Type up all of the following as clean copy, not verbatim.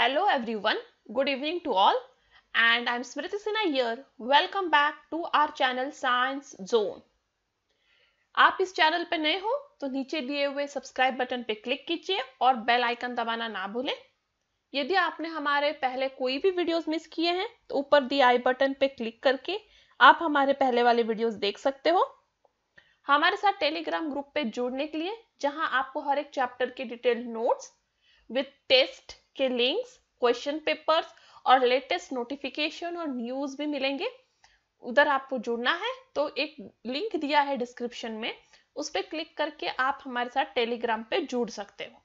Hello everyone, good evening to all, and I'm Smriti Sinha here. Welcome back to our channel Science Zone. आप इस channel पे नए हो तो नीचे दिए हुए सब्सक्राइब बटन पे क्लिक कीजिए और बेल आइकन दबाना ना भूलें। यदि आपने हमारे पहले कोई भी वीडियोस मिस किए हैं तो ऊपर दिए आई बटन पे क्लिक करके आप हमारे पहले वाले वीडियोस देख सकते हो। हमारे साथ टेलीग्राम ग्रुप पे जुड़ने के लिए, जहां आपको हर एक चैप्टर के डिटेल नोट्स विद टेस्ट के लिंक्स, क्वेश्चन पेपर्स और लेटेस्ट नोटिफिकेशन और न्यूज भी मिलेंगे। उधर आपको जुड़ना है तो एक लिंक दिया है डिस्क्रिप्शन में, उस पर क्लिक करके आप हमारे साथ टेलीग्राम पे जुड़ सकते हो।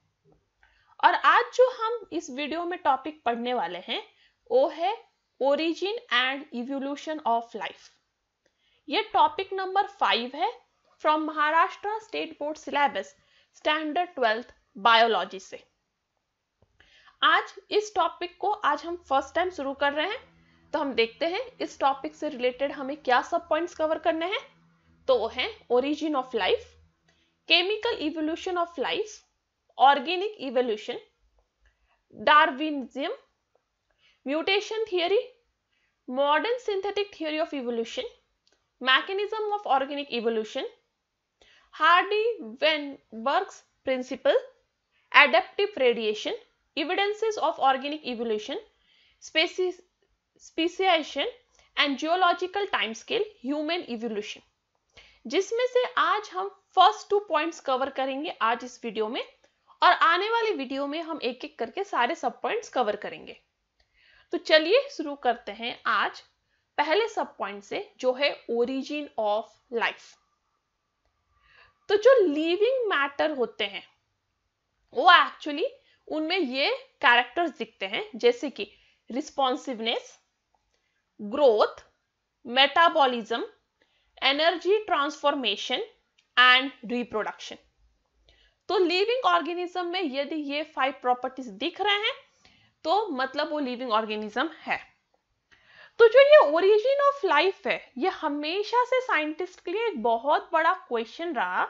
और आज जो हम इस वीडियो में टॉपिक पढ़ने वाले हैं वो है origin and evolution of life. ये टॉपिक नंबर 5 है from Maharashtra state board syllabus standard 12th biology से। आज इस टॉपिक को हम फर्स्ट टाइम शुरू कर रहे हैं, तो हम देखते हैं इस टॉपिक से रिलेटेड हमें क्या सब पॉइंट्स कवर करने हैं। तो वो है origin of life, chemical evolution of life, organic evolution, Darwinism, mutation theory, modern synthetic theory of evolution, mechanism of organic evolution, Hardy Weinberg's principle, adaptive radiation, evidences of organic evolution, speciation and geological timescale, human evolution, जिसमें से आज हम first 2 points cover करेंगे आज इस video में, और आने वाले वीडियो में हम एक एक करके सारे सब पॉइंट्स कवर करेंगे। तो चलिए शुरू करते हैं आज पहले सब पॉइंट से, जो है ओरिजिन ऑफ लाइफ। तो जो लिविंग मैटर होते हैं वो एक्चुअली उनमें ये कैरेक्टर्स दिखते हैं, जैसे कि responsiveness, growth, metabolism, energy transformation and reproduction. तो लिविंग ऑर्गेनिज्म में यदि ये 5 प्रॉपर्टीज दिख रहे हैं तो मतलब वो लिविंग ऑर्गेनिज्म है। तो जो ये ओरिजिन ऑफ लाइफ है, ये हमेशा से साइंटिस्ट के लिए एक बहुत बड़ा क्वेश्चन रहा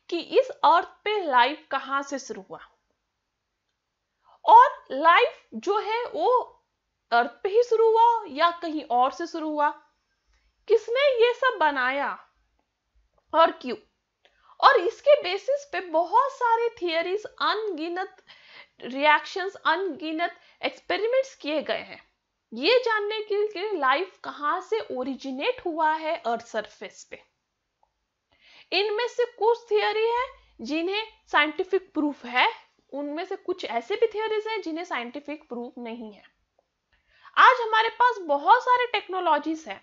कि इस अर्थ पे लाइफ कहां से शुरू हुआ, और लाइफ जो है वो अर्थ पे ही शुरू हुआ या कहीं और से शुरू हुआ, किसने ये सब बनाया और क्यों। और इसके बेसिस पे बहुत सारे थियरीज, अनगिनत रिएक्शंस, अनगिनत एक्सपेरिमेंट्स किए गए हैं ये जानने के लिए लाइफ कहां से ओरिजिनेट हुआ है अर्थ सरफेस पे। इनमें से कुछ थियरी है जिन्हें साइंटिफिक प्रूफ है, उनमें से कुछ ऐसे भी थियरीज हैं जिन्हें साइंटिफिक प्रूफ नहीं है। आज हमारे पास बहुत सारे टेक्नोलॉजीज है,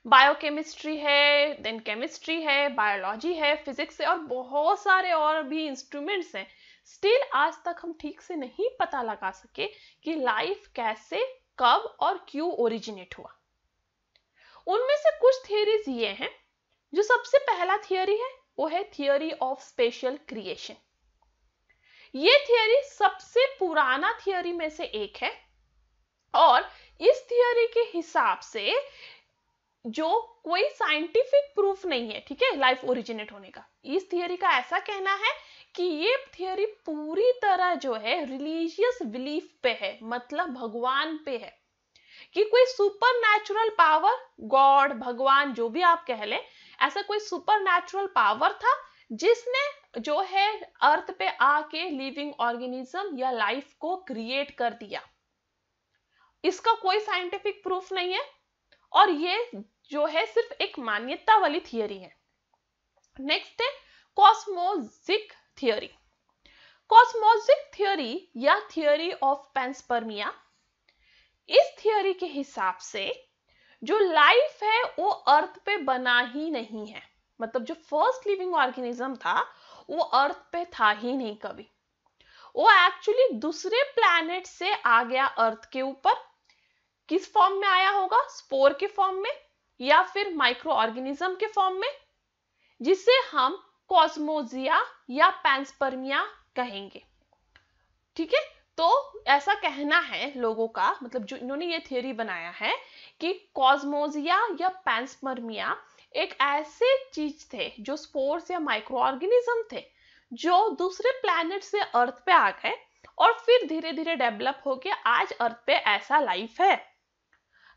बायोकेमिस्ट्री है, देन केमिस्ट्री है, बायोलॉजी है, फिजिक्स है और बहुत सारे और भी इंस्ट्रूमेंट्स हैं। स्टिल आज तक हम ठीक से नहीं पता लगा सके कि लाइफ कैसे, कब और क्यों ओरिजिनेट हुआ। उनमें से कुछ थियरीज ये हैं। जो सबसे पहला थियरी है वो है थियरी ऑफ स्पेशल क्रिएशन। ये थियरी सबसे पुराना थियरी में से एक है, और इस थियरी के हिसाब से जो कोई साइंटिफिक प्रूफ नहीं है, ठीक है, लाइफ ओरिजिनेट होने का। इस थियरी का ऐसा कहना है कि ये थियरी पूरी तरह जो है रिलीजियस बिलीफ पे है, मतलब भगवान पे है, कि कोई सुपर नेचुरल पावर, गॉड, भगवान, जो भी आप कह ले, ऐसा कोई सुपर नेचुरल पावर था जिसने जो है अर्थ पे आके लिविंग ऑर्गेनिज्म या लाइफ को क्रिएट कर दिया। इसका कोई साइंटिफिक प्रूफ नहीं है, और ये जो है सिर्फ एक मान्यता वाली थियरी है। नेक्स्ट है कॉस्मोजिक थियरी। कॉस्मोजिक थियरी या थियरी ऑफ पैंसपर्मिया, इस थियरी के हिसाब से जो लाइफ है वो अर्थ पे बना ही नहीं है, मतलब जो फर्स्ट लिविंग ऑर्गेनिज्म था वो अर्थ पे था ही नहीं कभी, वो एक्चुअली दूसरे प्लैनेट से आ गया अर्थ के ऊपर। किस फॉर्म में आया होगा, स्पोर के फॉर्म में या फिर माइक्रो ऑर्गेनिज्म के फॉर्म में, जिसे हम कॉस्मोजिया या पैंसपर्मिया कहेंगे। ठीक है, तो ऐसा कहना है लोगों का, मतलब जो इन्होंने ये थियरी बनाया है कि कॉस्मोजिया या पैंसपर्मिया एक ऐसे चीज थे जो स्पोर्स या माइक्रो ऑर्गेनिज्म थे, जो दूसरे प्लैनेट से अर्थ पे आ गए और फिर धीरे धीरे डेवलप होके आज अर्थ पे ऐसा लाइफ है।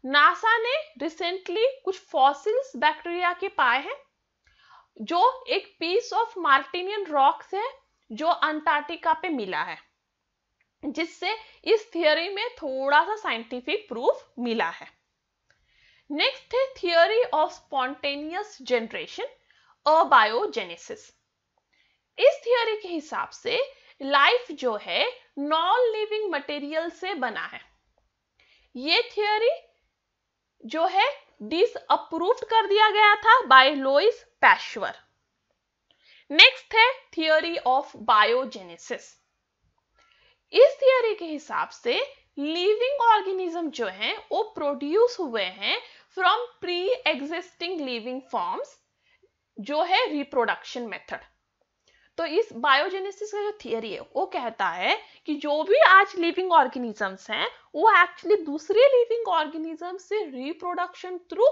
नासा ने रिसेंटली कुछ फॉसिल्स बैक्टीरिया के पाए हैं जो एक पीस ऑफ मार्टिनियन रॉक्स है जो अंटार्कटिका पे मिला है, जिससे इस थियोरी में थोड़ा सा साइंटिफिक प्रूफ मिला है। नेक्स्ट है theory of spontaneous generation, abiogenesis. इस थियोरी के हिसाब से लाइफ जो है नॉन लिविंग मटेरियल से बना है। ये थियोरी जो है डिसअप्रूव्ड कर दिया गया था बाय लुईस पैश्चर। नेक्स्ट है थियोरी ऑफ बायोजेनेसिस। इस थियोरी के हिसाब से लिविंग ऑर्गेनिज्म जो हैं वो प्रोड्यूस हुए हैं from pre existing living forms, जो है रिप्रोडक्शन मेथड। तो इस बायोजेनेसिस का जो थियोरी है वो कहता है कि जो भी आज लिविंग ऑर्गेनिजम्स हैं वो एक्चुअली दूसरे लिविंग ऑर्गेनिज्म से रिप्रोडक्शन थ्रू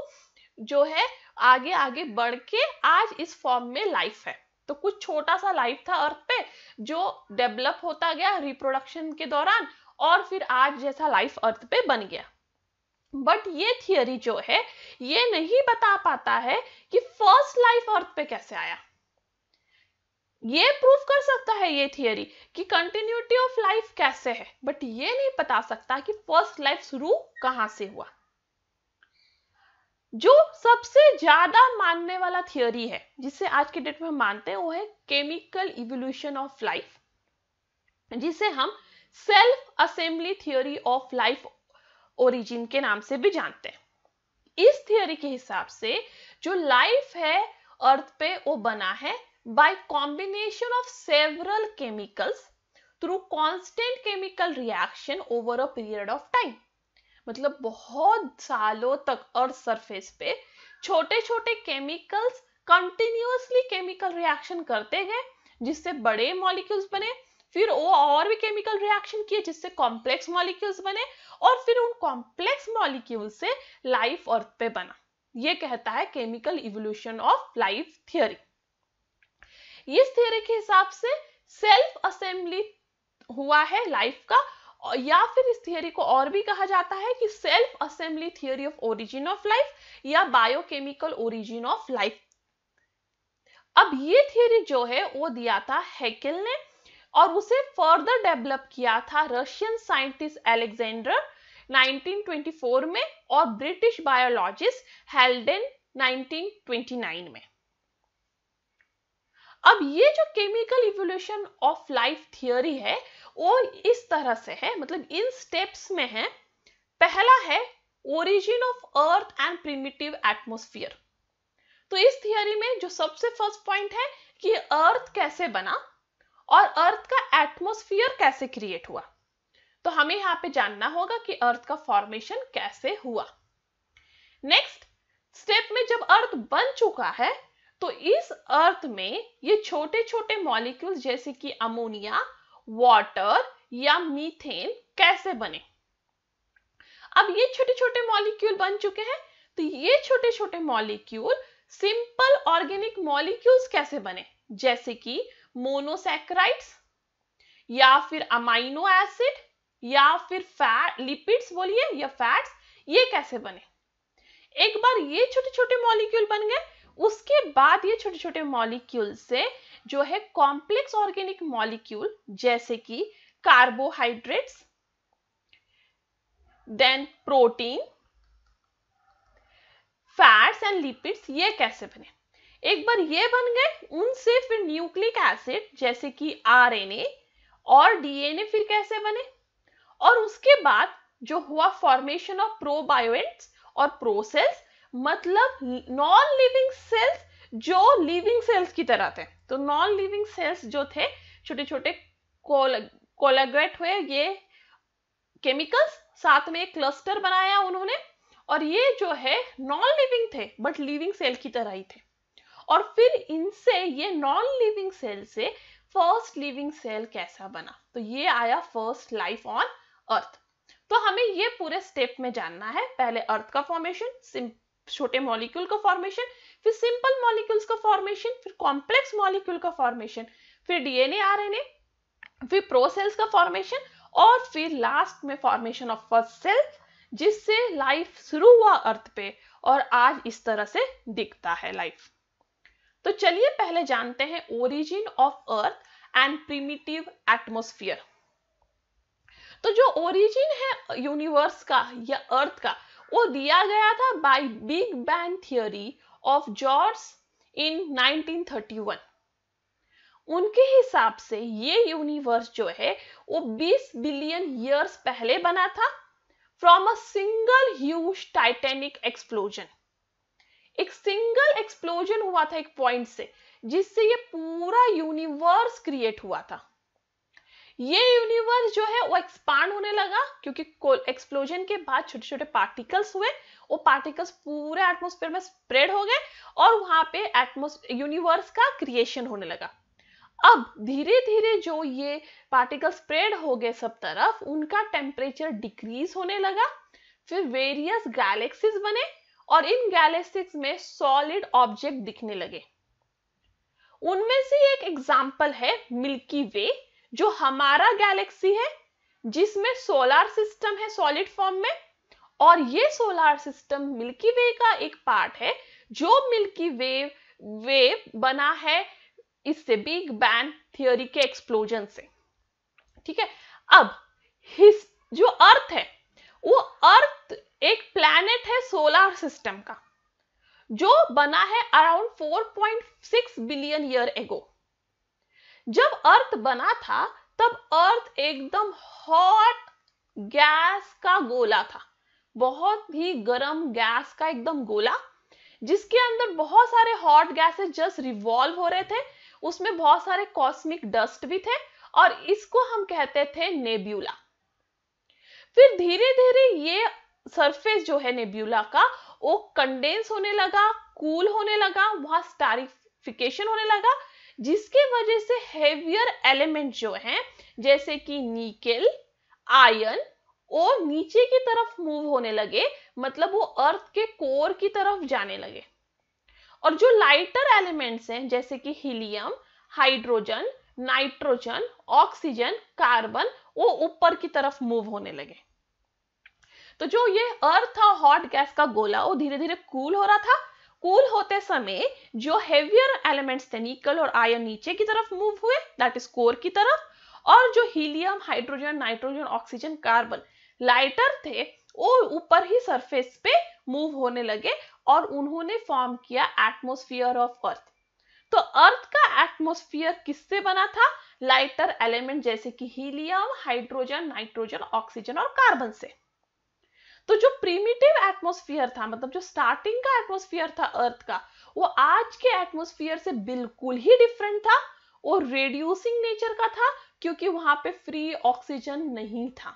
जो है आगे आगे बढ़ के आज इस फॉर्म में लाइफ है। तो कुछ छोटा सा लाइफ था अर्थ पे जो डेवलप होता गया रिप्रोडक्शन के दौरान और फिर आज जैसा लाइफ अर्थ पे बन गया। बट ये थियोरी जो है ये नहीं बता पाता है कि फर्स्ट लाइफ अर्थ पे कैसे आया। ये प्रूफ कर सकता है ये थियोरी कि कंटिन्यूटी ऑफ लाइफ कैसे है, बट ये नहीं बता सकता कि फर्स्ट लाइफ शुरू कहां से हुआ। जो सबसे ज्यादा मानने वाला थियोरी है जिसे आज के डेट में हम मानते हैं वो है केमिकल इवोल्यूशन ऑफ लाइफ, जिसे हम self assembly theory of life origin के नाम से भी जानते हैं। इस थियोरी के हिसाब से जो लाइफ है अर्थ पे वो बना है by combination of several chemicals through constant chemical reaction over a period of time। मतलब बहुत सालों तक अर्थ सरफेस पे छोटे छोटे केमिकल्स कंटिन्यूअसली केमिकल रिएक्शन करते गए जिससे बड़े मॉलिक्यूल्स बने, फिर वो और भी केमिकल रिएक्शन किए जिससे कॉम्प्लेक्स मॉलिक्यूल्स बने और फिर उन कॉम्प्लेक्स मॉलिक्यूल से लाइफ अर्थ पे बना। ये कहता है chemical evolution of life theory. इस थियोरी के हिसाब से सेल्फ असेंबली हुआ है लाइफ का, या फिर इस थियोरी को और भी कहा जाता है कि self assembly theory of origin of life या बायोकेमिकल ओरिजिन ऑफ लाइफ। अब ये थियोरी जो है वो दिया था हैकेल ने और उसे फर्दर डेवलप किया था रशियन साइंटिस्ट अलेक्जेंडर 1924 में और ब्रिटिश बायोलॉजिस्ट हेल्डेन 1929 में। अब ये जो chemical evolution of life theory है वो इस तरह से है, मतलब इन स्टेप्स में है। पहला है origin of earth and primitive atmosphere. तो इस थियोरी में जो सबसे फर्स्ट पॉइंट है कि अर्थ कैसे बना और अर्थ का एटमॉस्फेयर कैसे क्रिएट हुआ। तो हमें यहाँ पे जानना होगा कि अर्थ का फॉर्मेशन कैसे हुआ। नेक्स्ट स्टेप में जब अर्थ बन चुका है तो इस अर्थ में ये छोटे छोटे मॉलिक्यूल्स जैसे कि अमोनिया, वाटर या मीथेन कैसे बने। अब ये छोटे छोटे मॉलिक्यूल बन चुके हैं तो ये छोटे छोटे मॉलिक्यूल सिंपल ऑर्गेनिक मॉलिक्यूल्स कैसे बने, जैसे कि मोनोसैकेराइड्स या फिर अमाइनो एसिड या फिर फैट लिपिड्स बोलिए या फैट्स, ये कैसे बने। एक बार ये छोटे छोटे मॉलिक्यूल बन गए उसके बाद ये छोटे छोटे मॉलिक्यूल से जो है कॉम्प्लेक्स ऑर्गेनिक मॉलिक्यूल जैसे कि carbohydrates, then protein, fats and lipids, ये कैसे बने। एक बार ये बन गए उनसे फिर न्यूक्लिक एसिड जैसे कि आरएनए और डीएनए फिर कैसे बने, और उसके बाद जो हुआ फॉर्मेशन ऑफ प्रोबायोएंट्स और प्रोसेल्स, मतलब नॉन लिविंग सेल्स जो लिविंग सेल्स की तरह थे। तो नॉन लिविंग सेल्स जो थे छोटे छोटे कोलैगेट हुए ये केमिकल्स, साथ में एक क्लस्टर बनाया उन्होंने और ये जो है नॉन लिविंग थे बट लिविंग सेल की तरह ही थे, और फिर इनसे ये नॉन लिविंग सेल से फर्स्ट लिविंग सेल कैसा बना। तो ये आया फर्स्ट लाइफ ऑन अर्थ। तो हमें ये पूरे स्टेप में जानना है, पहले अर्थ का फॉर्मेशन, छोटे मॉलिक्यूल का फॉर्मेशन, फिर सिंपल मॉलिक्यूल्स का फॉर्मेशन, फिर कॉम्प्लेक्स मॉलिक्यूल का फॉर्मेशन, फिर डीएनए आरएनए फिर प्रोसेल्स का फॉर्मेशन, और फिर लास्ट में फॉर्मेशन ऑफ फर्स्ट सेल, जिससे लाइफ शुरू हुआ अर्थ पे और आज इस तरह से दिखता है लाइफ। तो चलिए पहले जानते हैं origin of earth and primitive atmosphere. तो जो ओरिजिन है यूनिवर्स का या अर्थ का, वो दिया गया था by big bang theory of George in 1931। उनके हिसाब से ये यूनिवर्स जो है वो 20 बिलियन ईयर्स पहले बना था from a single huge Titanic explosion. एक सिंगल एक्सप्लोजन हुआ था एक पॉइंट से, जिससे ये पूरा यूनिवर्स क्रिएट हुआ था। ये यूनिवर्स जो है वो एक्सपांड होने लगा, क्योंकि एक्सप्लोजन के बाद छोटे छोटे पार्टिकल्स हुए, वो पार्टिकल्स पूरे एटमॉस्फेयर में स्प्रेड हो गए और वहां पे यूनिवर्स का क्रिएशन होने लगा। अब धीरे धीरे जो ये पार्टिकल स्प्रेड हो गए सब तरफ, उनका टेम्परेचर डिक्रीज होने लगा, फिर वेरियस गैलेक्सीज बने और इन गैलेक्सीज में सॉलिड ऑब्जेक्ट दिखने लगे। उनमें से एक एग्जाम्पल है मिल्की वे, जो हमारा गैलेक्सी है, जिसमें सोलर सिस्टम है सॉलिड फॉर्म में, और ये सोलर सिस्टम मिल्की वे का एक पार्ट है, जो मिल्की वे बना है इससे बिग बैंग थियोरी के एक्सप्लोजन से। ठीक है, अब जो अर्थ है, वो अर्थ एक प्लैनेट है सोलर सिस्टम का, जो बना है अराउंड 4.6 बिलियन ईयर एगो। जब अर्थ बना था तब अर्थ एकदम हॉट गैस का गोला था, बहुत ही गर्म गैस का एकदम गोला, जिसके अंदर बहुत सारे हॉट गैसेस जस्ट रिवॉल्व हो रहे थे। उसमें बहुत सारे कॉस्मिक डस्ट भी थे और इसको हम कहते थे नेब्यूला। फिर धीरे धीरे ये सरफेस जो है नेब्यूला का, वो कंडेंस होने लगा, कूल होने लगा, वहां स्टारिफिकेशन होने लगा, जिसके वजह से हेवियर एलिमेंट जो हैं जैसे कि निकेल, आयरन, वो नीचे की तरफ मूव होने लगे, मतलब वो अर्थ के कोर की तरफ जाने लगे। और जो लाइटर एलिमेंट्स हैं जैसे कि helium, hydrogen, nitrogen, oxygen, carbon, वो ऊपर की तरफ मूव होने लगे। तो जो ये अर्थ था हॉट गैस का गोला, वो धीरे धीरे कूल हो रहा था। कूल होते समय जो हेवियर एलिमेंट्स थे निकल और आयरन नीचे की तरफ मूव हुए, दैट इज कोर की तरफ, और जो helium, hydrogen, nitrogen, oxygen, carbon lighter थे, वो ऊपर ही सरफेस पे मूव होने लगे और उन्होंने फॉर्म किया एटमॉस्फेयर ऑफ अर्थ। तो अर्थ का एटमॉस्फेयर किससे बना था? लाइटर एलिमेंट जैसे कि हीलियम, हाइड्रोजन, नाइट्रोजन, ऑक्सीजन और कार्बन से। तो जो प्रीमिटिव एटमॉस्फेयर था, मतलब जो स्टार्टिंग का एटमॉस्फेयर था अर्थ का, वो आज के एटमॉस्फेयर से बिल्कुल ही डिफरेंट था और रेड्यूसिंग नेचर का था, क्योंकि वहां पे फ्री ऑक्सीजन नहीं था।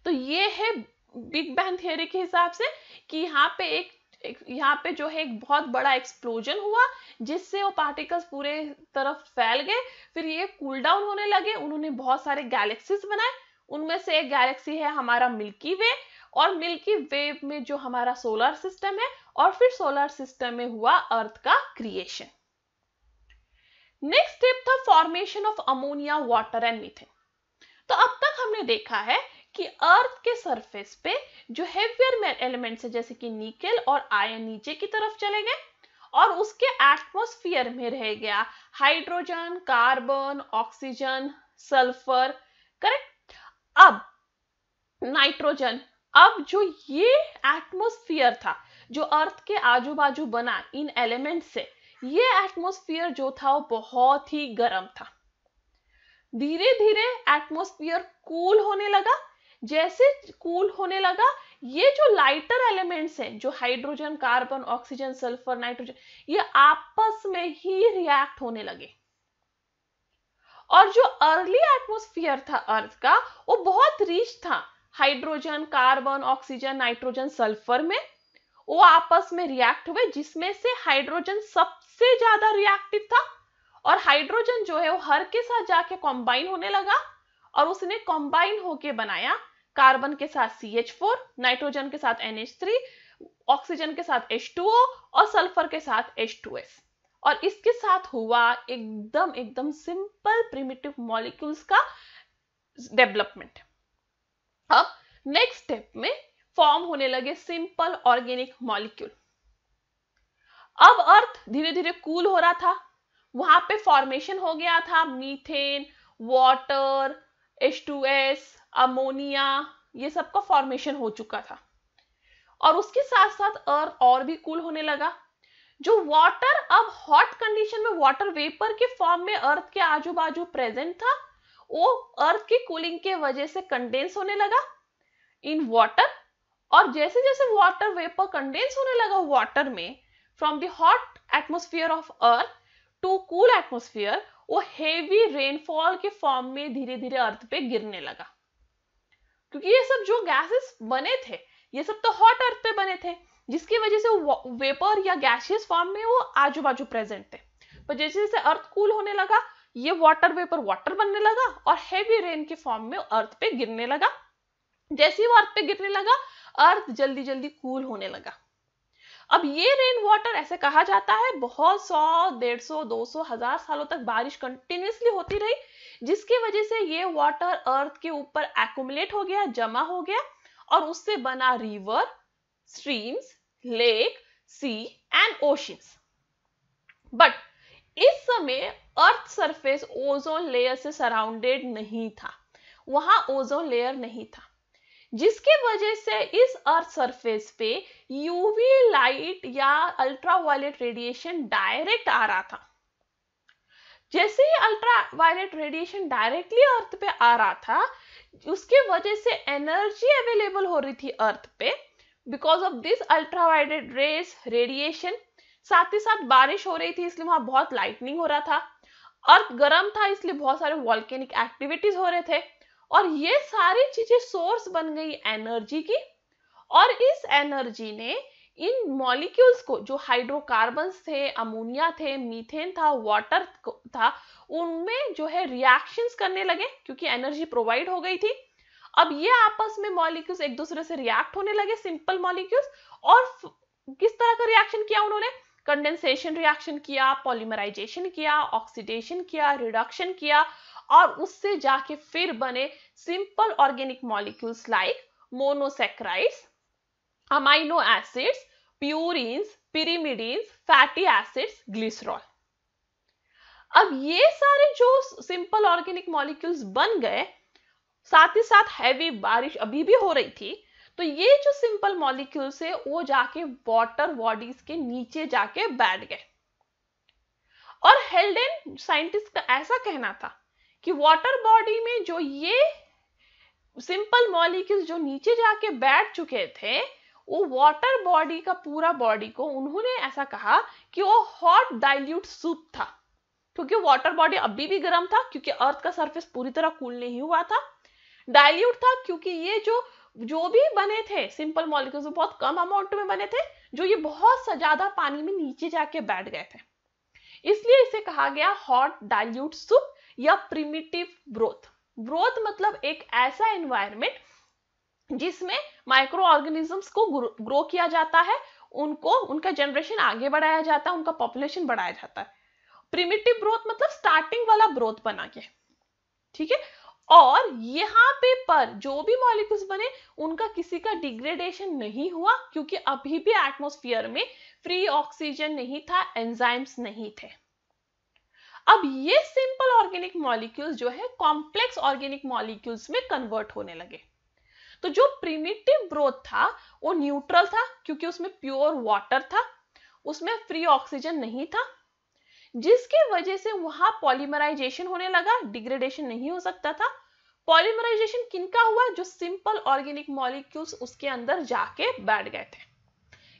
तो ये है बिग बैंग थियरी के हिसाब से कि यहाँ पे जो है एक बहुत बड़ा एक्सप्लोजन हुआ, जिससे वो पार्टिकल्स पूरे तरफ फैल गए, फिर ये कूल डाउन होने लगे, उन्होंने बहुत सारे गैलेक्सीज बनाए। उनमें से एक गैलेक्सी है हमारा मिल्की वे, और मिल्की वे में जो हमारा सोलर सिस्टम है, और फिर सोलर सिस्टम में हुआ अर्थ का क्रिएशन। नेक्स्ट स्टेप था formation of ammonia, water and methane. तो अब तक हमने देखा है कि अर्थ के सरफेस पे जो हेवियर एलिमेंट्स है जैसे कि निकेल और आयरन नीचे की तरफ चले गए, और उसके एटमॉस्फेयर में रह गया hydrogen, carbon, oxygen, sulphur, correct. अब नाइट्रोजन, अब जो ये एटमॉस्फेयर था जो अर्थ के आजू बाजू बना इन एलिमेंट से, ये एटमॉस्फेयर जो था वो बहुत ही गर्म था। धीरे धीरे एटमॉस्फेयर कूल होने लगा। जैसे कूल होने लगा, ये जो लाइटर एलिमेंट्स हैं जो hydrogen, carbon, oxygen, sulphur, nitrogen, ये आपस में ही रिएक्ट होने लगे। और जो अर्ली एटमॉस्फेयर था अर्थ का, वो बहुत रिच था hydrogen, carbon, oxygen, nitrogen, sulphur में। वो आपस में रिएक्ट हुए, जिसमें से हाइड्रोजन सबसे ज्यादा रिएक्टिव था, और हाइड्रोजन जो है वो हर के साथ जाके कंबाइन होने लगा, और उसने कंबाइन होके बनाया कार्बन के साथ CH4, नाइट्रोजन के साथ NH3, ऑक्सीजन के साथ H2O और सल्फर के साथ H2S। और इसके साथ हुआ एकदम एकदम सिंपल प्रिमिटिव मॉलिक्यूल्स का डेवलपमेंट। अब नेक्स्ट स्टेप में फॉर्म होने लगे सिंपल ऑर्गेनिक मॉलिक्यूल। अब अर्थ धीरे धीरे कूल हो रहा था, वहां पे फॉर्मेशन हो गया था मीथेन, वाटर, H2S, अमोनिया, ये सब का फॉर्मेशन हो चुका था। और उसके साथ साथ अर्थ और भी कूल होने लगा। जो वाटर अब हॉट कंडीशन में वाटर वेपर के फॉर्म में अर्थ के आजू बाजू प्रेजेंट था, वो अर्थ की कूलिंग के वजह से कंडेंस होने लगा इन वाटर। और जैसे जैसे वाटर वेपर कंडेंस होने लगा वाटर में from the hot atmosphere of earth to cool atmosphere, वो हेवी रेनफॉल के फॉर्म में धीरे धीरे अर्थ पे गिरने लगा। क्योंकि ये सब जो गैसेस बने थे ये सब तो हॉट अर्थ पे बने थे, जिसकी वजह से वेपर या गैसियस फॉर्म में वो आजू बाजू प्रेजेंट थे। पर जैसे जैसे अर्थ कूल होने लगा, ये वाटर वेपर वाटर बनने लगा और हेवी रेन के फॉर्म में अर्थ पे गिरने लगा। जैसे ही वो अर्थ पे गिरने लगा, अर्थ जल्दी जल्दी कूल होने लगा। अब ये रेन वाटर, ऐसे कहा जाता है, बहुत 100, 150, 200, 1000 सालों तक बारिश कंटिन्यूअसली होती रही, जिसकी वजह से ये वाटर अर्थ के ऊपर एक्युमुलेट हो गया, जमा हो गया, और उससे बना river, streams, lake, sea and oceans. But इस समय अर्थ सरफेस ओजोन लेयर से सराउंडेड नहीं था, वहां ओजोन लेयर नहीं था, जिसकी वजह से इस अर्थ सरफेस पे यूवी लाइट या अल्ट्रावायलेट रेडिएशन डायरेक्ट आ रहा था। जैसे ही अल्ट्रावायलेट रेडिएशन डायरेक्टली अर्थ पे आ रहा था, उसकी वजह से एनर्जी अवेलेबल हो रही थी अर्थ पे because of this ultraviolet rays radiation. साथ ही साथ बारिश हो रही थी, इसलिए वहां बहुत लाइटनिंग हो रहा था। अर्थ गर्म था, इसलिए बहुत सारे वॉल्केनिक एक्टिविटीज हो रहे थे, और ये सारी चीजें सोर्स बन गई एनर्जी की। और इस एनर्जी ने इन मॉलिक्यूल्स को, जो हाइड्रोकार्बन्स थे, अमोनिया थे, मीथेन था, वाटर था, उनमें जो है रिएक्शंस करने लगे, क्योंकि एनर्जी प्रोवाइड हो गई थी। अब ये आपस में मॉलिक्यूल्स एक दूसरे से रिएक्ट होने लगे, सिंपल मॉलिक्यूल्स। और किस तरह का रिएक्शन किया उन्होंने? कंडेंसेशन रिएक्शन किया, पॉलीमराइजेशन किया, ऑक्सीडेशन किया, रिडक्शन किया, और उससे जाके फिर बने simple organic molecules like monosaccharides, amino acids, purines, पिरिमिडीन्स, fatty acids, glycerol. अब ये सारे जो सिंपल ऑर्गेनिक मॉलिक्यूल्स बन गए, साथ ही साथ हैवी बारिश अभी भी हो रही थी, तो ये जो सिंपल मॉलिक्यूल्स है वो जाके वाटर बॉडीज के नीचे जाके बैठ गए। और हेल्डेन साइंटिस्ट का ऐसा कहना था कि वाटर बॉडी में जो ये सिंपल मॉलिक्यूल्स जो नीचे जाके बैठ चुके थे, वो वाटर बॉडी का पूरा बॉडी को उन्होंने ऐसा कहा कि वो हॉट डाइल्यूट सूप था। क्योंकि वाटर बॉडी अभी भी गर्म था, क्योंकि अर्थ का सरफेस पूरी तरह कूल नहीं हुआ था। डाइल्यूट था क्योंकि ये जो भी बने थे सिंपल मॉलिक्यूल्स बहुत कम अमाउंट में बने थे, जो ये बहुत ज्यादा पानी में नीचे जाके बैठ गए थे, इसलिए इसे कहा गया हॉट डाइल्यूट सूप या प्रिमिटिव ब्रोथ। ब्रोथ मतलब एक ऐसा एनवायरनमेंट जिसमें माइक्रो ऑर्गेनिजम्स को ग्रो किया जाता है, उनको उनका जनरेशन आगे बढ़ाया जाता है, उनका पॉपुलेशन बढ़ाया जाता है। प्रिमिटिव ब्रोथ मतलब स्टार्टिंग वाला ब्रोथ बना के, ठीक है। और यहाँ पे पर जो भी मॉलिक्यूल्स बने उनका किसी का डिग्रेडेशन नहीं हुआ, क्योंकि अभी भी एटमॉस्फेयर में फ्री ऑक्सीजन नहीं था, एंजाइम्स नहीं थे। अब ये सिंपल ऑर्गेनिक मॉलिक्यूल्स जो है कॉम्प्लेक्स ऑर्गेनिक मॉलिक्यूल्स में कन्वर्ट होने लगे। तो जो प्रिमिटिव ब्रोथ था वो न्यूट्रल था, क्योंकि उसमें प्योर वाटर था, उसमें फ्री ऑक्सीजन नहीं था, जिसकी वजह से वहां पॉलीमराइजेशन होने लगा, डिग्रेडेशन नहीं हो सकता था। पॉलीमराइजेशन किनका हुआ? जो सिंपल ऑर्गेनिक मॉलिक्यूल्स उसके अंदर जाके बैठ गए थे।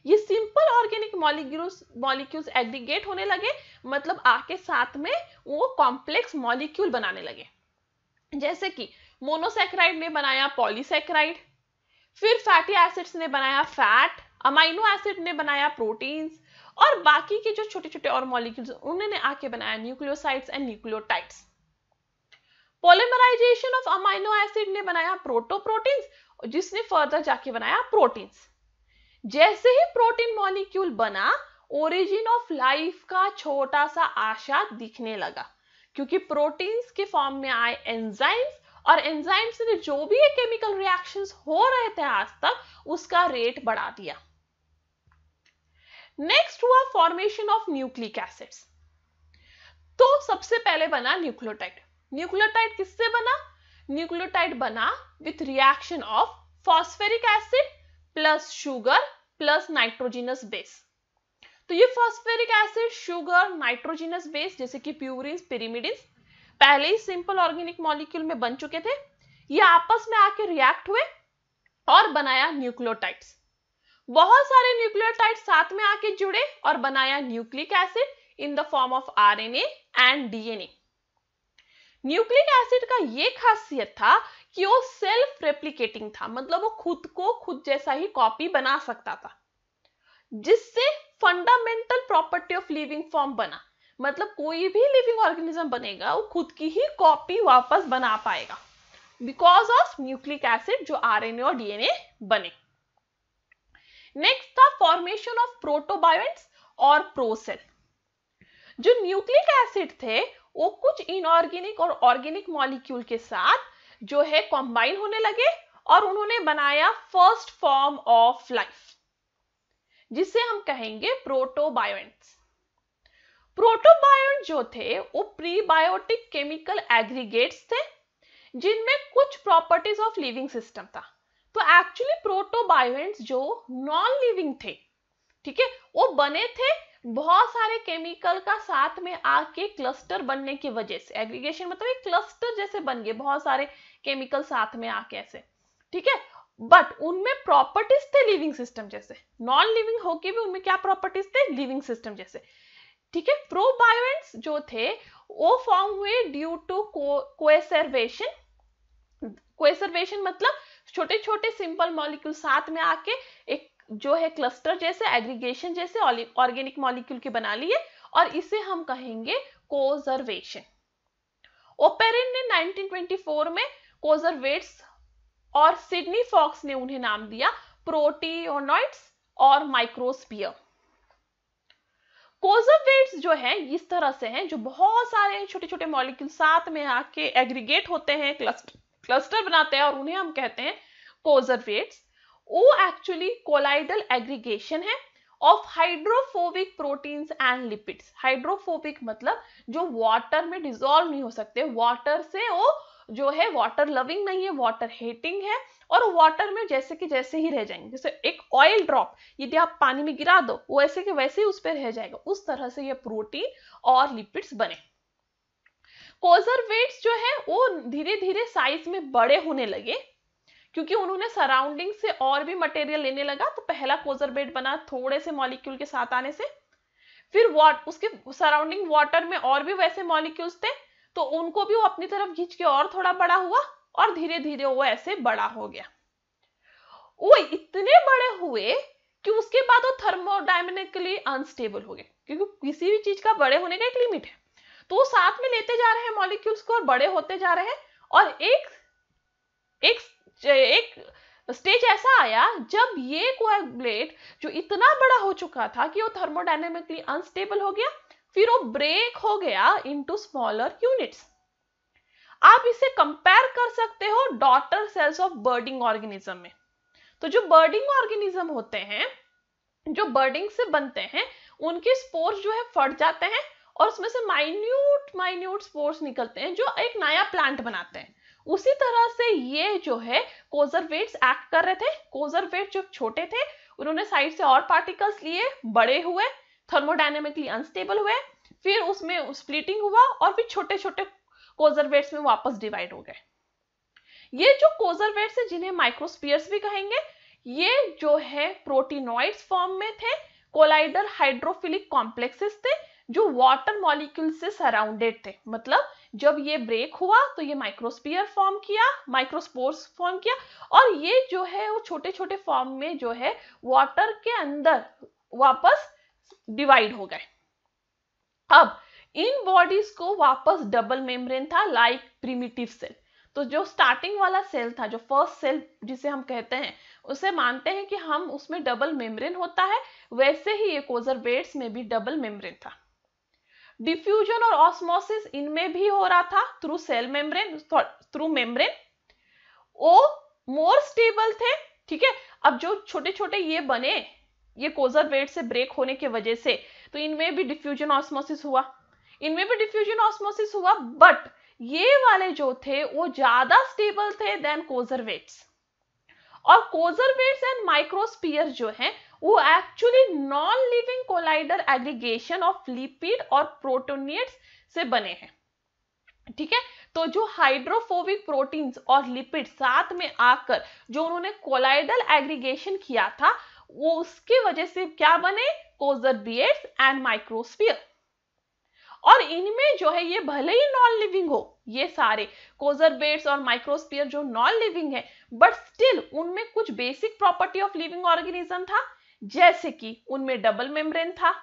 ये सिंपल ऑर्गेनिक मॉलिक्यूल्स एग्रीगेट होने लगे, मतलब आके साथ में वो कॉम्प्लेक्स मॉलिक्यूल बनाने लगे। जैसे कि मोनोसैकेराइड ने बनाया पॉलीसैकेराइड, फिर फैटी एसिड्स ने बनाया फैट, अमाइनो एसिड ने बनाया प्रोटीन्स, और बाकी के जो छोटे छोटे और मॉलिक्यूल्स उन्होंने आके बनाया nucleosides and nucleotides. Polymerization of amino acid ने बनाया प्रोटोप्रोटीन्स, जिसने फर्दर जाके बनाया प्रोटीन्स। जैसे ही प्रोटीन मॉलिक्यूल बना, ओरिजिन ऑफ लाइफ का छोटा सा आशा दिखने लगा, क्योंकि प्रोटीन्स के फॉर्म में आए एंजाइम्स, और एंजाइम्स से जो भी ये केमिकल रिएक्शंस हो रहे थे आज तक, उसका रेट बढ़ा दिया। नेक्स्ट हुआ फॉर्मेशन ऑफ न्यूक्लिक एसिड्स। तो सबसे पहले बना न्यूक्लियोटाइड। न्यूक्लियोटाइड किससे बना? न्यूक्लियोटाइड बना with reaction of phosphoric acid plus sugar plus nitrogenous base. तो ये phosphoric acid, sugar, nitrogenous base जैसे कि प्यूरिन्स, पिरिमिडिन्स पहले ही सिंपल ऑर्गेनिक मॉलिक्यूल में बन चुके थे, ये आपस में आके रिएक्ट हुए और बनाया न्यूक्लियोटाइड्स। बहुत सारे न्यूक्लियोटाइड साथ में आके जुड़े और बनाया nucleic acid in the form of RNA and DNA. Nucleic acid का ये खासियत था कि वो सेल्फ रेप्लिकेटिंग था, मतलब वो खुद को खुद जैसा ही कॉपी बना सकता था, जिससे fundamental property of living form बना। मतलब कोई भी लिविंग ऑर्गेनिज्म बनेगा वो खुद की ही कॉपी वापस बना पाएगा बिकॉज ऑफ न्यूक्लिक एसिड जो आरएनए और डीएनए बने। नेक्स्ट था फॉर्मेशन ऑफ प्रोटोबायोंट्स और प्रोसेल। जो न्यूक्लिक एसिड थे वो कुछ इनऑर्गेनिक और ऑर्गेनिक मॉलिक्यूल के साथ जो है कंबाइन होने लगे और उन्होंने बनाया फर्स्ट फॉर्म ऑफ लाइफ, जिसे हम कहेंगे प्रोटोबायोंट्स। प्रोटोबायोंट जो थे वो प्रीबायोटिक केमिकल एग्रीगेट्स थे जिनमें कुछ प्रॉपर्टीज ऑफ लिविंग सिस्टम था। तो एक्चुअली प्रोटोबायोंट्स जो नॉन लिविंग थे, ठीक है, वो बने थे बहुत सारे केमिकल का साथ में आके क्लस्टर बनने की वजह से। एग्रीगेशन मतलब एक क्लस्टर जैसे बन गए, बहुत सारे केमिकल साथ में आके ऐसे, ठीक है। बट उनमें प्रॉपर्टीज थे लिविंग सिस्टम जैसे, नॉन लिविंग होके भी उनमें क्या प्रॉपर्टीज थे? लिविंग सिस्टम जैसे, ठीक है। प्रोबायोंट्स जो थे वो फॉर्म हुए ड्यू टू कोएसर्वेशन। कोएसर्वेशन मतलब छोटे छोटे सिंपल मॉलिक्यूल साथ में आके एक जो है क्लस्टर जैसे, एग्रीगेशन जैसे ऑर्गेनिक मॉलिक्यूल के बना लिए, और इसे हम कहेंगे कोजर्वेशन। ओपेरिन ने 1924 में कोजर्वेट्स और सिडनी फॉक्स ने उन्हें नाम दिया प्रोटियोनॉइड्स और माइक्रोस्पियर। कोजर्वेट्स जो है इस तरह से हैं, जो बहुत सारे छोटे छोटे मॉलिक्यूल साथ में आके एग्रीगेट होते हैं, क्लस्टर बनाते हैं, और उन्हें हम कहते हैं कोजर्वेट्स। वो एक्चुअली कोलाइडल एग्रीगेशन है of hydrophobic proteins and lipids. Hydrophobic मतलब जो वाटर में डिसॉल्व नहीं हो सकते, वाटर से वो जो है वाटर लविंग नहीं है, वाटर हेटिंग है, और वाटर में जैसे कि जैसे ही रह जाएंगे। जैसे एक ऑयल ड्रॉप यदि आप पानी में गिरा दो वो ऐसे के वैसे ही उस पर रह जाएगा, उस तरह से ये प्रोटीन और लिपिड्स बने। कोजर्वेट्स जो है वो धीरे धीरे साइज में बड़े होने लगे क्योंकि उन्होंने सराउंडिंग से और भी मटेरियल लेने लगा। तो पहला कोजर्वेट बना थोड़े से मॉलिक्यूल के साथ आने से, फिर उसके सराउंडिंग वाटर में और भी वैसे मॉलिक्यूल्स थे तो उनको भी वो अपनी तरफ खींच के और थोड़ा बड़ा हुआ, और धीरे धीरे वो ऐसे बड़ा हो गया। वो इतने बड़े हुए कि उसके बाद वो थर्मोडायनेमिकली अनस्टेबल हो गए, क्योंकि किसी भी चीज का बड़े होने का एक लिमिट है। तो वो साथ में लेते जा रहे हैं मॉलिक्यूल्स को और बड़े होते जा रहे हैं, और एक स्टेज ऐसा आया जब ये कोएगुलेट जो इतना बड़ा हो चुका था कि वो थर्मोडायनेमिकली अनस्टेबल हो गया, फिर वो ब्रेक हो गया इनटू स्मॉलर यूनिट्स। आप इसे कंपेयर कर सकते हो डॉटर सेल्स ऑफ बर्डिंग ऑर्गेनिज्म में। तो जो बर्डिंग ऑर्गेनिज्म होते हैं, जो बर्डिंग से बनते हैं, उनके स्पोर्स जो है फट जाते हैं और उसमें से माइन्यूट स्पोर्स निकलते हैं जो एक नया प्लांट बनाते हैं। उसी तरह से ये जो है कोजर्वेट्स एक्ट कर रहे थे। कोजर्वेट जो छोटे थे उन्होंने साइड से और पार्टिकल्स लिए, बड़े हुए, थर्मोडायनेमिकली अनस्टेबल हुए, फिर उसमें स्प्लिटिंग हुआ और फिर छोटे छोटे कोजर्वेट्स में वापस डिवाइड हो गए। ये जो कोजर्वेट्स है जिन्हें माइक्रोस्फीयर्स भी कहेंगे, ये जो है प्रोटीनॉइड्स फॉर्म में थे, कोलाइडल हाइड्रोफिलिक कॉम्प्लेक्सेस थे जो वाटर मॉलिक्यूल से सराउंडेड थे। मतलब जब ये ब्रेक हुआ तो ये माइक्रोस्फीयर फॉर्म किया, माइक्रोस्पोर्स फॉर्म किया, और ये जो है वो छोटे छोटे फॉर्म में जो है वाटर के अंदर वापस डिवाइड हो गए। अब इन बॉडीज को वापस डबल मेम्ब्रेन था लाइक प्रिमिटिव सेल। तो जो स्टार्टिंग वाला सेल था, जो फर्स्ट सेल जिसे हम कहते हैं, उसे मानते हैं कि हम उसमें डबल मेम्ब्रेन होता है, वैसे ही ये कोजरवेट्स में भी डबल मेम्ब्रेन था। डिफ्यूजन और ऑस्मोसिस इनमें भी हो रहा था through cell membrane, through membrane. वो मोर स्टेबल थे, ठीक है। अब जो छोटे छोटे ये बने, ये कोजरवेट से ब्रेक होने की वजह से, तो इनमें भी डिफ्यूजन ऑस्मोसिस हुआ, बट ये वाले जो थे वो ज्यादा स्टेबल थे देन कोजरवेट्स। और कोजरवेट्स एंड माइक्रोस्फीयर जो है वो actually non living collider aggregation of lipid और प्रोटोनियट्स से बने हैं, ठीक है। तो जो हाइड्रोफोबिक प्रोटीन्स और लिपिड साथ में आकर जो उन्होंने कोलाइडल एग्रीगेशन किया था, वो उसकी वजह से क्या बने, कोजरवेट्स एंड माइक्रोस्फीयर। और इनमें जो है ये भले ही नॉन लिविंग हो, ये सारे कोजरवेट्स और माइक्रोस्फीयर जो नॉन लिविंग है, बट स्टिल उनमें कुछ basic property of living organism था, जैसे कि उनमें डबल मेम्ब्रेन था,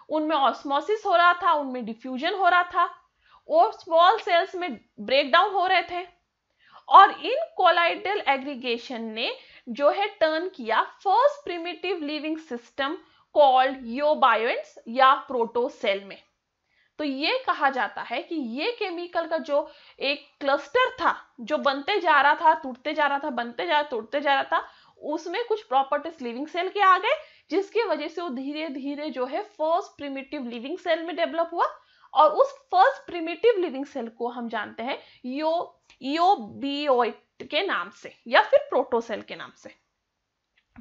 उनमें ऑस्मोसिस हो रहा था, उनमें डिफ्यूजन हो रहा था, और स्मॉल सेल्स में ब्रेक डाउन हो रहे थे। और इन कोलाइडल एग्रीगेशन ने जो है टर्न किया first primitive living system called eubionts या प्रोटोसेल में। तो ये कहा जाता है कि ये केमिकल का जो एक क्लस्टर था, जो बनते जा रहा था, टूटते जा रहा था, बनते जा टूटते जा रहा था, उसमें कुछ प्रॉपर्टीज लिविंग सेल के आ गए, जिसकी वजह से वो धीरे धीरे जो है फर्स्ट प्रिमिटिव लिविंग सेल में डेवलप हुआ। और उस फर्स्ट प्रिमिटिव लिविंग सेल को हम जानते हैं यूबियोइट के नाम से या फिर प्रोटोसेल के नाम से।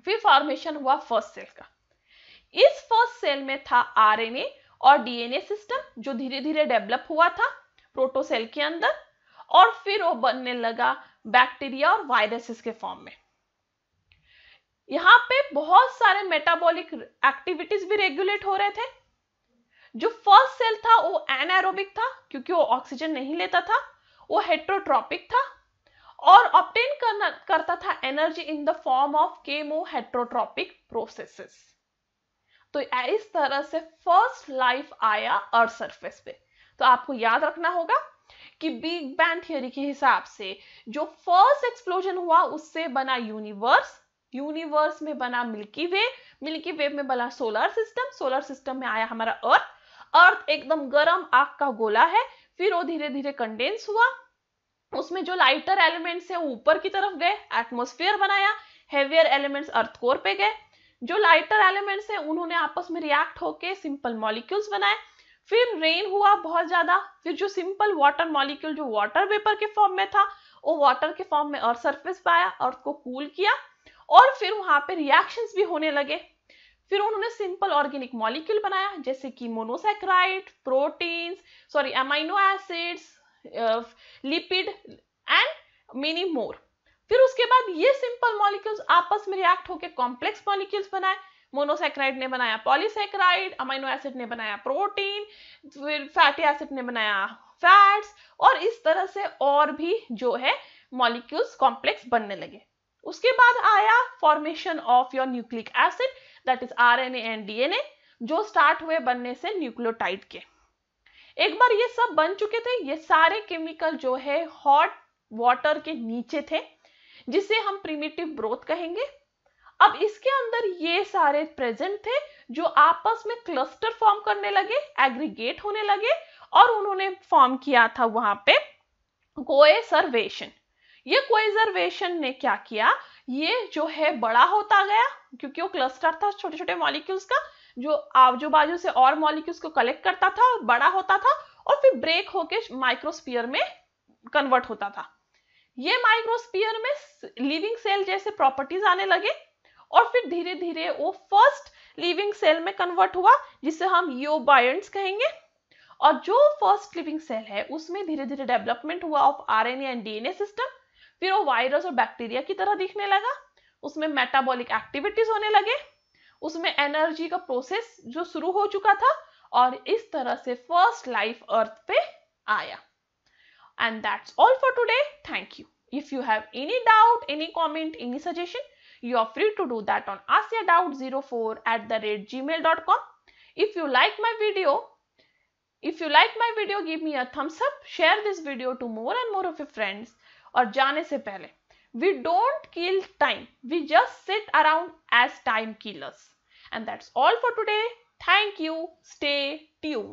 फिर फॉर्मेशन हुआ फर्स्ट सेल का। इस फर्स्ट सेल में था आरएनए और डीएनए सिस्टम, जो धीरे धीरे डेवलप हुआ था प्रोटोसेल के अंदर, और फिर वो बनने लगा बैक्टीरिया और वायरसेस के फॉर्म में। यहाँ पे बहुत सारे मेटाबॉलिक एक्टिविटीज भी रेगुलेट हो रहे थे। जो फर्स्ट सेल था वो एनाएरोबिक था, क्योंकि वो ऑक्सीजन नहीं लेता था, वो हेट्रोट्रॉपिक था और ऑब्टेन करता था energy in the form of chemo heterotrophic processes. तो इस तरह से फर्स्ट लाइफ आया अर्थ सरफेस पे। तो आपको याद रखना होगा कि बिग बैंग थियरी के हिसाब से जो फर्स्ट एक्सप्लोजन हुआ उससे बना यूनिवर्स, यूनिवर्स में बना मिल्की वे, मिल्की वे में बना सोलर सिस्टम, सोलर सिस्टम में आया हमारा अर्थ। अर्थ एकदम गर्म आग का गोला है, फिर वो धीरे धीरे कंडेंस हुआ, उसमें जो लाइटर एलिमेंट्स है ऊपर की तरफ गए, एटमॉस्फेयर बनाया, हेवियर एलिमेंट्स अर्थ कोर पे गए, जो लाइटर एलिमेंट्स हैं उन्होंने आपस में रिएक्ट होके सिंपल मॉलिक्यूल्स बनाए, फिर रेन हुआ बहुत ज्यादा, फिर जो सिंपल वाटर मॉलिक्यूल जो वाटर वेपर के फॉर्म में था वो वाटर के फॉर्म में अर्थ सरफेस पे आया, अर्थ को कूल किया, और फिर वहां पे रिएक्शंस भी होने लगे। फिर उन्होंने सिंपल ऑर्गेनिक मॉलिक्यूल बनाया, जैसे कि monosaccharide, proteins, sorry amino acids, lipid and many more. फिर उसके बाद ये सिंपल मॉलिक्यूल्स आपस में रिएक्ट होकर कॉम्प्लेक्स मॉलिक्यूल्स बनाए। मोनोसैकेराइड ने बनाया पॉलीसैकेराइड, अमीनो एसिड ने बनाया प्रोटीन, फिर फैटी एसिड ने बनाया फैट्स, और इस तरह से और भी जो है मॉलिक्यूल्स कॉम्प्लेक्स बनने लगे। उसके बाद आया formation of your nucleic acid, that is RNA and DNA, जो स्टार्ट हुए बनने से न्यूक्लियोटाइड के। एक बार ये सब बन चुके थे, ये सारे केमिकल जो है हॉट वाटर के नीचे थे, जिसे हम प्रिमिटिव ब्रोथ कहेंगे। अब इसके अंदर ये सारे प्रेजेंट थे जो आपस में क्लस्टर फॉर्म करने लगे, एग्रीगेट होने लगे, और उन्होंने फॉर्म किया था वहां पे कोएसर्वेशन। ये कोएसर्वेशन ने क्या किया, ये जो है बड़ा होता गया, क्योंकि वो क्लस्टर था छोटे छोटे मॉलिक्यूल्स का, जो आजू बाजू से और मॉलिक्यूल्स को कलेक्ट करता था, बड़ा होता था, और फिर ब्रेक होके माइक्रोस्फीयर में कन्वर्ट होता था। ये माइक्रोस्फीयर में लिविंग सेल जैसे प्रॉपर्टीज आने लगे, और फिर धीरे धीरे वो फर्स्ट लिविंग सेल में कन्वर्ट हुआ, जिसे हम यूबायोन्ट्स कहेंगे। और जो फर्स्ट लिविंग सेल है उसमें धीरे धीरे डेवलपमेंट हुआ of RNA and DNA system, फिर वो वायरस और बैक्टीरिया की तरह दिखने लगा, उसमें मेटाबॉलिक एक्टिविटीज होने लगे, उसमें एनर्जी का प्रोसेस जो शुरू हो चुका था, और इस तरह से फर्स्ट लाइफ अर्थ पे आया। And that's all for today. Thank you. If you have any doubt, any comment, any suggestion, you are free to do that on askyourdoubt04@gmail.com. If you like my video, give me a thumbs up, share this video to more and more of your friends. और जाने से पहले We don't kill time. We just sit around as time killers. And that's all for today. Thank you. Stay tuned.